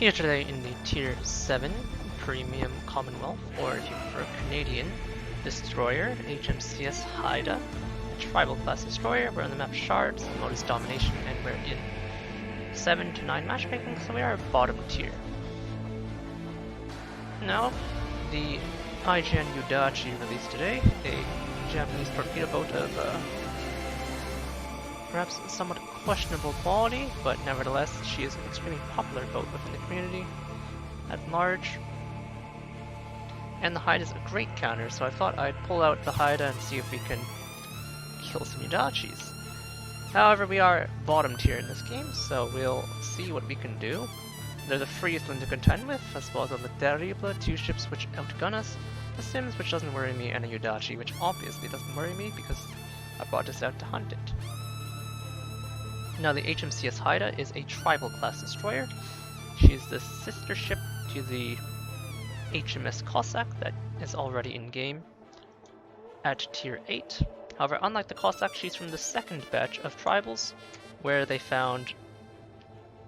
Here today in the Tier 7 Premium Commonwealth, or if you prefer Canadian, destroyer, HMCS Haida, a tribal class destroyer. We're on the map Shards, the mode is Domination, and we're in 7 to 9 matchmaking, so we are bottom tier. Now, the IGN Yudachi released today, a Japanese torpedo boat of perhaps somewhat questionable quality, but nevertheless she is an extremely popular boat within the community at large. And the Haida is a great counter, so I thought I'd pull out the Haida and see if we can kill some Yudachis. However, we are bottom tier in this game, so we'll see what we can do. They're the Friesland to contend with, as well as a Le Terrible, 2 ships which outgun us, a Sims which doesn't worry me, and a Yudachi which obviously doesn't worry me because I brought this out to hunt it. Now the HMCS Haida is a tribal class destroyer. She is the sister ship to the HMS Cossack that is already in game at tier 8. However, unlike the Cossack, she's from the second batch of tribals, where they found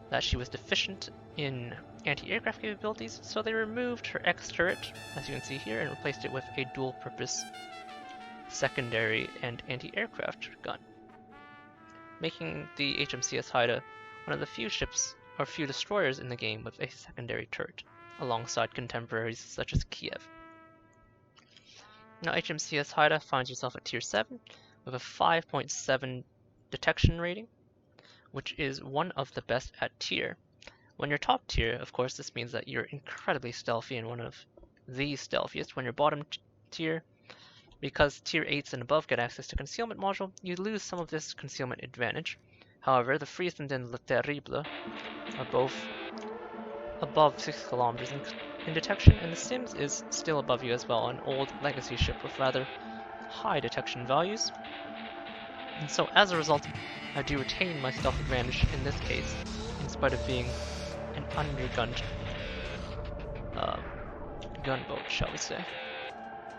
that she was deficient in anti-aircraft capabilities, so they removed her X-turret, as you can see here, and replaced it with a dual-purpose secondary and anti-aircraft gun, making the HMCS Haida one of the few ships, or few destroyers in the game with a secondary turret, alongside contemporaries such as Kiev. Now HMCS Haida finds herself at tier 7 with a 5.7 detection rating, which is one of the best at tier. When you're top tier, of course, this means that you're incredibly stealthy and one of the stealthiest. When you're bottom tier, because tier 8s and above get access to concealment module, you lose some of this concealment advantage. However, the Friesland and Le Terrible are both above 6 kilometers in detection, and the Sims is still above you as well, an old legacy ship with rather high detection values. And so as a result, I do retain my stealth advantage in this case, in spite of being an undergunned gunboat, shall we say.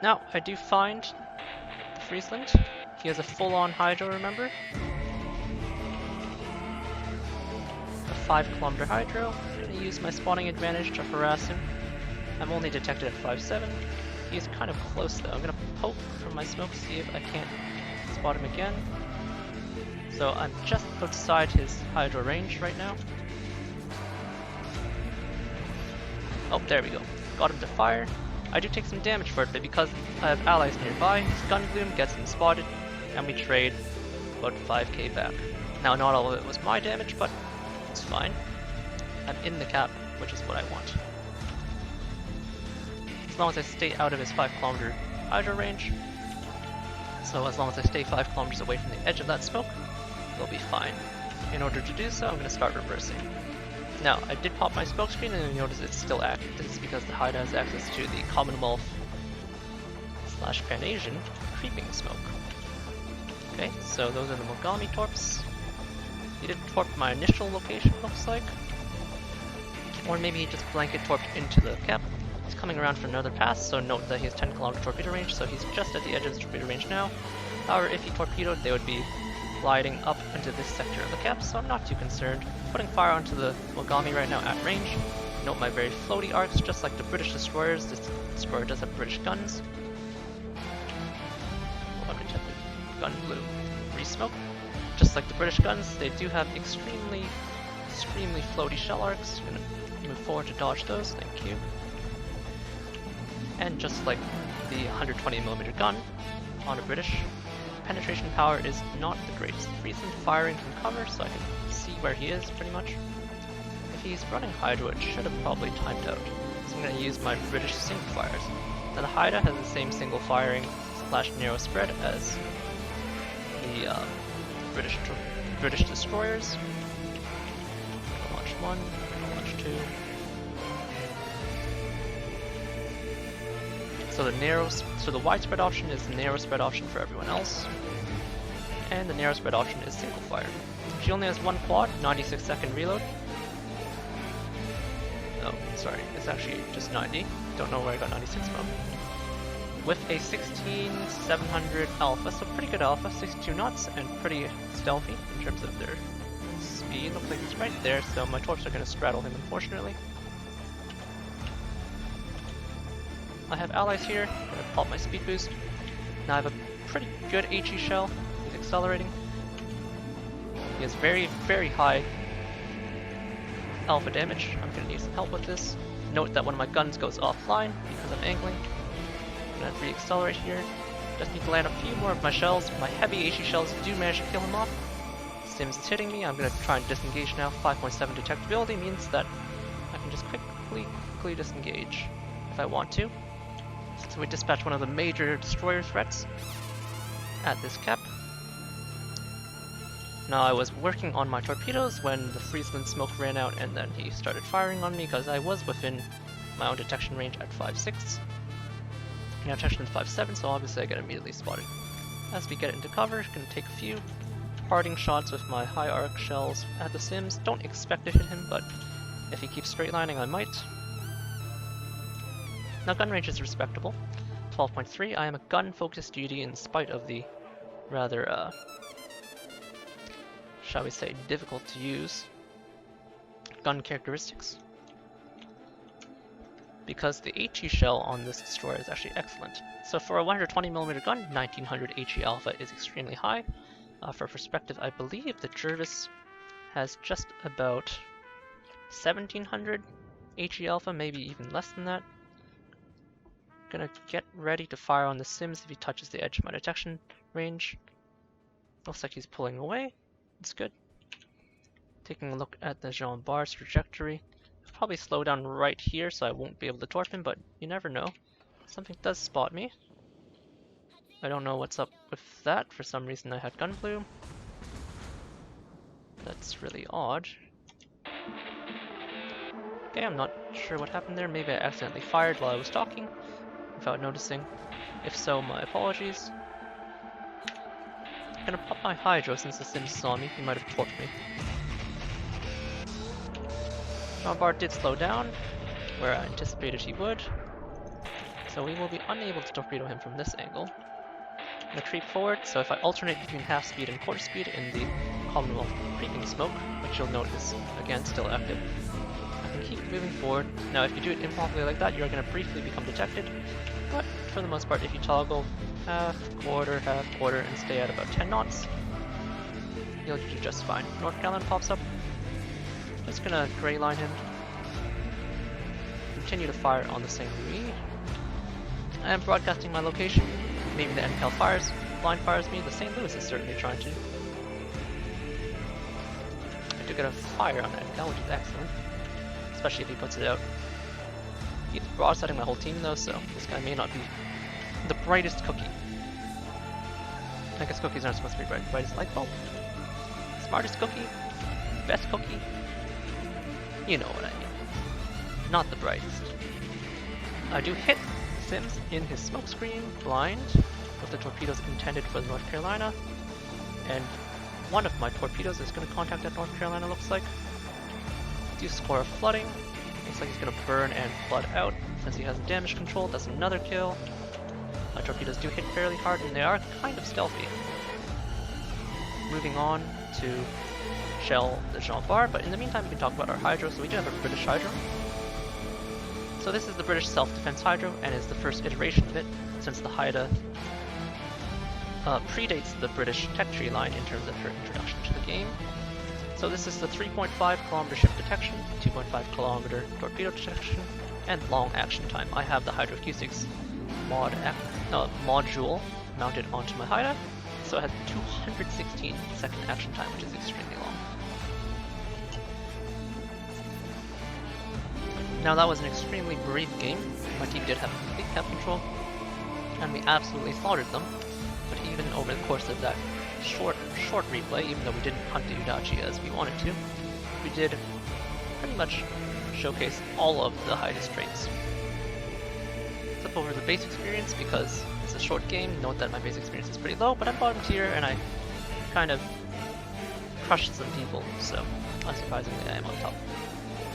Now, I do find the Friesland. He has a full-on hydro, remember? A 5-kilometer hydro. I'm going to use my spotting advantage to harass him. I'm only detected at 5.7. He's kind of close though. I'm going to poke from my smoke, see if I can't spot him again. So I'm just outside his hydro range right now. Oh, there we go. Got him to fire. I do take some damage for it, but because I have allies nearby, his gun bloom gets him spotted, and we trade about 5k back. Now, not all of it was my damage, but it's fine. I'm in the cap, which is what I want. As long as I stay out of his 5-kilometer hydro range, so as long as I stay 5 kilometers away from the edge of that smoke, we'll be fine. In order to do so, I'm going to start reversing. Now, I did pop my smokescreen and you notice it's still active. This is because the Haida has access to the Commonwealth / Pan-Asian creeping smoke. Okay, so those are the Mogami torps. He did torp my initial location, looks like. Or maybe he just blanket torped into the cap. He's coming around for another pass, so note that he has 10-kilometer torpedo range, so he's just at the edge of his torpedo range now. However, if he torpedoed, they would be gliding up into this sector of the cap, so I'm not too concerned. Putting fire onto the Mogami right now at range. Note my very floaty arcs, just like the British destroyers. This destroyer does have British guns. Oh, undetected. Gun blue. Re-smoke. Just like the British guns, they do have extremely floaty shell arcs. I'm gonna move forward to dodge those, thank you. And just like the 120mm gun on a British, penetration power is not the greatest. Friesland firing from cover, so I can see where he is pretty much. If he's running Hydro, it should have probably timed out. So I'm going to use my British single fires. Now the Haida has the same single firing / narrow spread as the British destroyers. Launch 1, launch 2. So the widespread option is the narrow spread option for everyone else, and the narrow spread option is single fire. She only has one quad, 96-second reload. Oh, sorry, it's actually just 90. Don't know where I got 96 from. With a 16,700 alpha, so pretty good alpha, 62 knots, and pretty stealthy in terms of their speed. Looks like it's right there, so my torps are going to straddle him, unfortunately. I have allies here. I'm gonna pop my speed boost. Now I have a pretty good HE shell. He's accelerating. He has very, very high alpha damage. I'm gonna need some help with this. Note that one of my guns goes offline because I'm angling. I'm gonna re-accelerate here. Just need to land a few more of my shells. My heavy HE shells do manage to kill him off. Sims is hitting me. I'm gonna try and disengage now. 5.7 detectability means that I can just quickly disengage if I want to. So we dispatch one of the major destroyer threats at this cap. Now I was working on my torpedoes when the Friesland smoke ran out, and then he started firing on me because I was within my own detection range at 5.6. Now detection is 5.7, so obviously I get immediately spotted. As we get into cover, I'm going to take a few parting shots with my high arc shells at the Sims. Don't expect to hit him, but if he keeps straight lining, I might. Now gun range is respectable. 12.3. I am a gun-focused duty in spite of the rather, shall we say, difficult to use gun characteristics. Because the HE shell on this destroyer is actually excellent. So for a 120mm gun, 1900 HE alpha is extremely high. For perspective, I believe the Jervis has just about 1700 HE alpha, maybe even less than that. Gonna get ready to fire on the Sims if he touches the edge of my detection range. Looks like he's pulling away. It's good. Taking a look at the Jean Bar's trajectory. I'll probably slow down right here so I won't be able to torp him, but you never know. Something does spot me. I don't know what's up with that. For some reason I had gun bloom. That's really odd. Okay, I'm not sure what happened there. Maybe I accidentally fired while I was talking without noticing. If so, my apologies. I'm gonna pop my Hydro since the Sims saw me. He might have torped me. Jean Bart did slow down, where I anticipated he would. So we will be unable to torpedo him from this angle. I'm gonna creep forward, so if I alternate between half speed and quarter speed in the commonwealth creeping smoke, which you'll note is again still active, I can keep moving forward. Now if you do it improperly like that, you're gonna briefly become detected, but for the most part if you toggle half, quarter, and stay at about 10 knots, you'll do just fine. North Carolina pops up. Just gonna gray line him. Continue to fire on the St. Louis. I am broadcasting my location. Maybe the NCAL blind fires me. The St. Louis is certainly trying to. I do get a fire on the NCAL, which is excellent. Especially if he puts it out. He's broadsiding my whole team though, so this guy may not be the brightest cookie. I guess cookies aren't supposed to be bright. Brightest light bulb. Smartest cookie. Best cookie. You know what I mean. Not the brightest. I do hit Sims in his smokescreen blind with the torpedoes intended for the North Carolina, and one of my torpedoes is going to contact that North Carolina, looks like. Do score a flooding. Looks like he's going to burn and flood out since he has damage control. That's another kill. My torpedoes do hit fairly hard and they are kind of stealthy. Moving on to shell the Jean Bar, but in the meantime we can talk about our Hydro. So we do have a British Hydro. So this is the British self-defense Hydro, and is the first iteration of it, since the Haida predates the British tech tree line in terms of her introduction to the game. So this is the 3.5 kilometer ship detection, 2.5 kilometer torpedo detection, and long action time. I have the Hydroacoustics module mounted onto my Haida, so it has 216 second action time, which is extremely long. Now that was an extremely brief game. My team did have complete cap control, and we absolutely slaughtered them. But even over the course of that short replay, even though we didn't hunt the Udachi as we wanted to, we did pretty much showcase all of the Haida's traits. Flip over the base experience because it's a short game. Note that my base experience is pretty low, but I'm bottom tier and I kind of crushed some people, so unsurprisingly I am on top.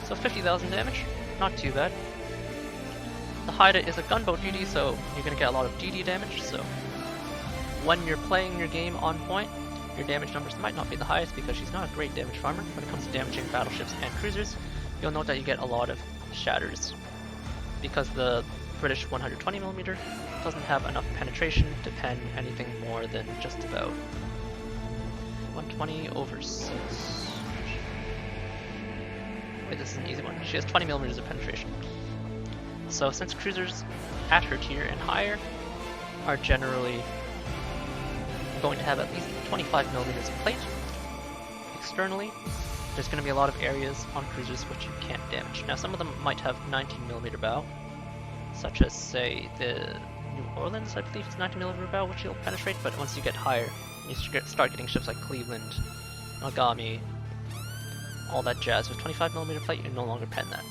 So 50,000 damage. Not too bad. The Haida is a gunboat duty, so you're going to get a lot of DD damage, so when you're playing your game on point, your damage numbers might not be the highest because she's not a great damage farmer. When it comes to damaging battleships and cruisers, you'll note that you get a lot of shatters because the British 120mm doesn't have enough penetration to pen anything more than just about 120 over 6. Wait, this is an easy one. She has 20mm of penetration. So since cruisers at her tier and higher are generally going to have at least 25mm of plate externally, there's going to be a lot of areas on cruisers which you can't damage. Now some of them might have 19mm bow, such as say the New Orleans, I believe it's 19mm bow which you'll penetrate, but once you get higher, you start getting ships like Cleveland, Nagami, all that jazz with 25mm plate, you no longer pen that.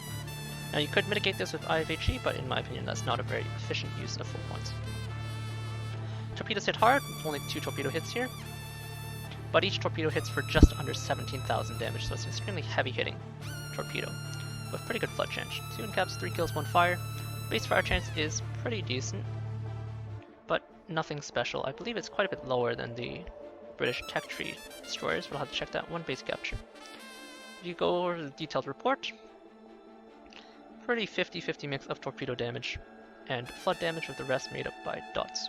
Now you could mitigate this with IFHE, but in my opinion that's not a very efficient use of full points. Torpedoes hit hard, with only 2 torpedo hits here, but each torpedo hits for just under 17,000 damage, so it's an extremely heavy hitting torpedo, with pretty good flood chance. 2 in-caps, 3 kills, 1 fire. Base fire chance is pretty decent, but nothing special. I believe it's quite a bit lower than the British tech tree destroyers, but I'll have to check that. 1 base capture. If you go over the detailed report, pretty 50-50 mix of torpedo damage and flood damage, with the rest made up by dots.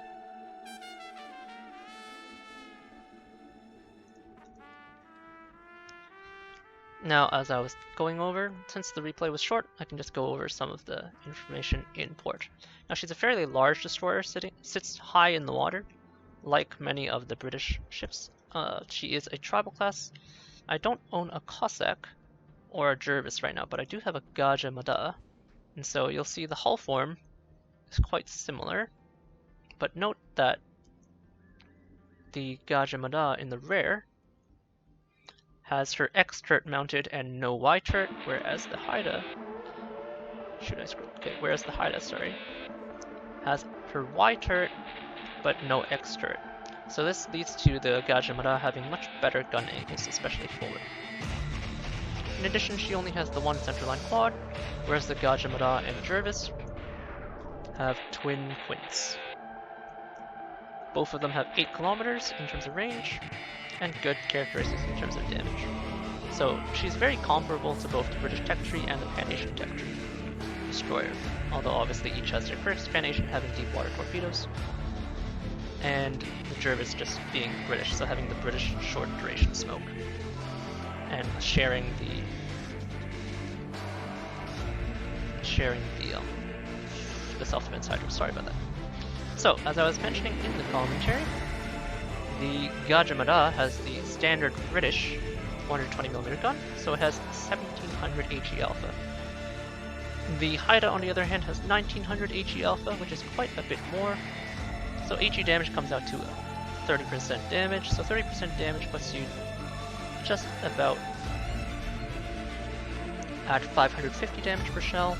Now, as I was going over, since the replay was short, I can just go over some of the information in port. Now, she's a fairly large destroyer, sits high in the water, like many of the British ships. She is a tribal class. I don't own a Cossack or a Jervis right now, but I do have a Gajah Mada, and so you'll see the hull form is quite similar, but note that the Gajah Mada in the rear has her X turret mounted and no Y turret, whereas the Haida, whereas the Haida, has her Y turret but no X turret. So this leads to the Gajah Mada having much better gun angles, especially forward. In addition, she only has the 1 centerline quad, whereas the Gajah Mada and Jervis have twin quints. Both of them have 8 kilometers in terms of range, and good characteristics in terms of damage. So she's very comparable to both the British tech tree and the Pan-Asian tech tree destroyer, although obviously each has their quirks, Pan-Asian having deep water torpedoes, and the Jervis just being British, so having the British short duration smoke, and sharing the self-defense hydro. Sorry about that. So, as I was mentioning in the commentary, the Gajah Mada has the standard British 120mm gun, so it has 1700 HE alpha. The Haida, on the other hand, has 1900 HE alpha, which is quite a bit more. So HE damage comes out to 30% damage, so 30% damage puts you just about at 550 damage per shell,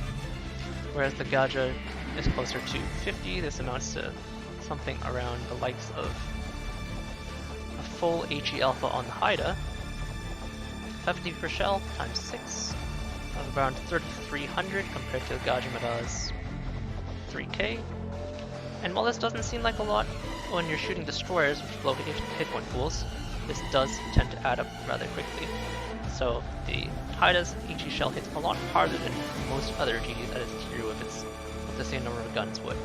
whereas the Gajah is closer to 50. This amounts to something around the likes of a full HE alpha on the Haida, 50 per shell times 6, of around 3300 compared to the Gajah Mada's 3k. And while this doesn't seem like a lot when you're shooting destroyers which blow hit point pools, this does tend to add up rather quickly. So the Haida's HE shell hits a lot harder than most other GDs at its tier with the same number of guns would.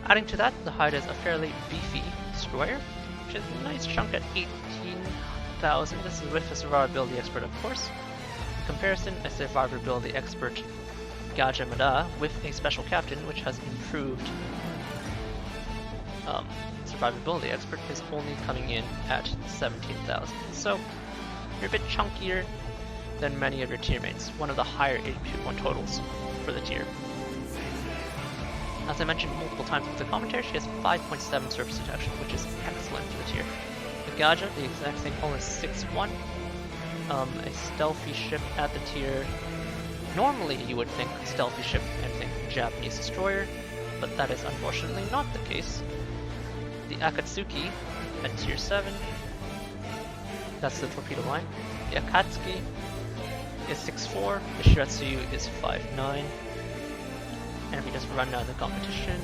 Adding to that, the Haida is a fairly beefy destroyer, which is a nice chunk at 18,000. This is with a survivability expert, of course. In comparison, a survivability expert Gajah Mada with a special captain, which has improved survivability expert, is only coming in at 17,000. So you're a bit chunkier than many of your tier mates, one of the higher HP point totals for the tier. As I mentioned multiple times with the commentary, she has 5.7 surface detection, which is excellent for the tier. The Gajah, the exact same hull, is 6.1, a stealthy ship at the tier. Normally you would think stealthy ship and think Japanese destroyer, but that is unfortunately not the case. The Akatsuki at tier 7, that's the torpedo line. The Akatsuki is 6.4, the Shiratsuyu is 5.9, and if we just run down the competition,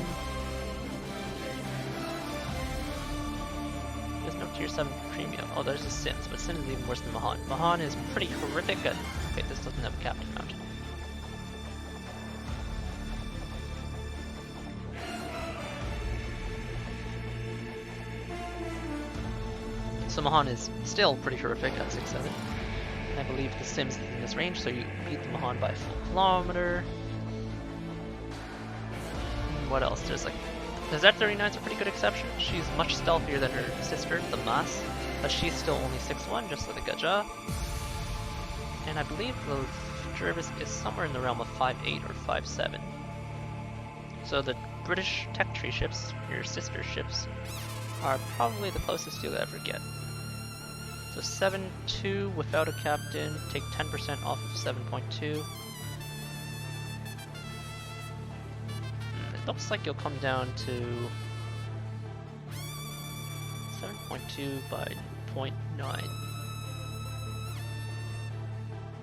there's no tier 7 premium. Oh, there's a Sins, but Sins is even worse than Mahan. Mahan is pretty horrific at... Okay, this doesn't have a captain mounted. Mahan is still pretty horrific at 6.7. And I believe the Sims is in this range, so you beat the Mahan by a full kilometer. What else? There's like the Z39 is a pretty good exception. She's much stealthier than her sister, the Mas, but she's still only 6.1, just like the Gajah. And I believe the Jervis is somewhere in the realm of 5.8 or 5.7. So the British tech tree ships, your sister ships, are probably the closest you'll ever get. So 7.2 without a captain, take 10% off of 7.2. It looks like you'll come down to 7.2 by 0.9.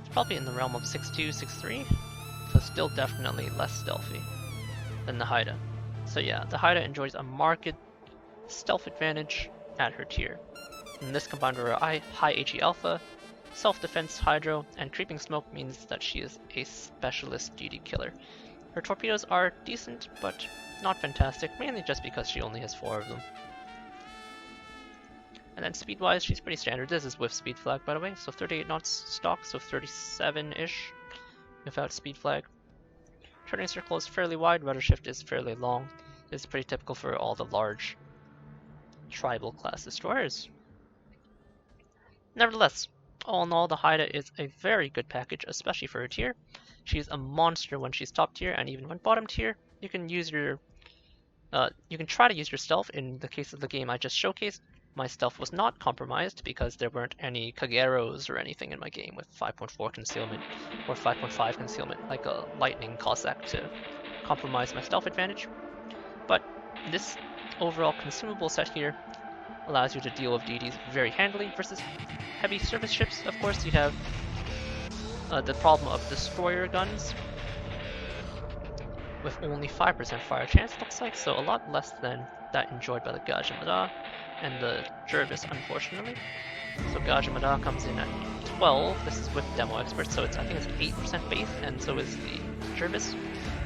It's probably in the realm of 6.2, 6.3, so still definitely less stealthy than the Haida. So yeah, the Haida enjoys a marked stealth advantage at her tier. And this combined with her high HE alpha, self-defense hydro, and creeping smoke means that she is a specialist duty killer. Her torpedoes are decent, but not fantastic, mainly just because she only has 4 of them. And then speed-wise, she's pretty standard. This is with speed flag, by the way, so 38 knots stock, so 37-ish without speed flag. Turning circle is fairly wide, rudder shift is fairly long. This is pretty typical for all the large tribal class destroyers. Nevertheless, all in all, the Haida is a very good package, especially for her tier. She's a monster when she's top tier, and even when bottom tier, you can use your you can try to use your stealth. In the case of the game I just showcased, my stealth was not compromised because there weren't any Kageros or anything in my game with 5.4 concealment or 5.5 concealment, like a lightning Cossack, to compromise my stealth advantage. But this overall consumable set here allows you to deal with DDs very handily versus heavy surface ships. Of course, you have the problem of destroyer guns with only 5% fire chance, looks like, so a lot less than that enjoyed by the Gajah and the Jervis, unfortunately. So Gajah comes in at 12. This is with demo experts, so I think it's 8% base, and so is the Jervis.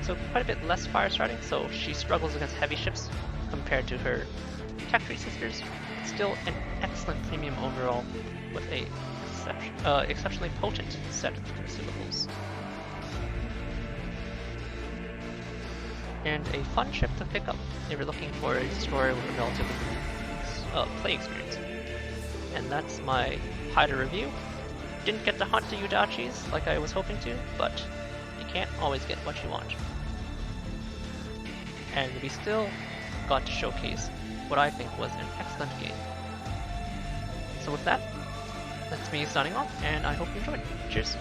So quite a bit less fire starting, so she struggles against heavy ships compared to her tech tree sisters. Still an excellent premium overall with a exceptionally potent set of consumables. And a fun ship to pick up if you're looking for a destroyer with a relatively play experience. And that's my Haida review. Didn't get to hunt the Udachis like I was hoping to, but you can't always get what you want. And we still got to showcase what I think was an excellent game. So with that, that's me signing off, and I hope you enjoyed. Cheers!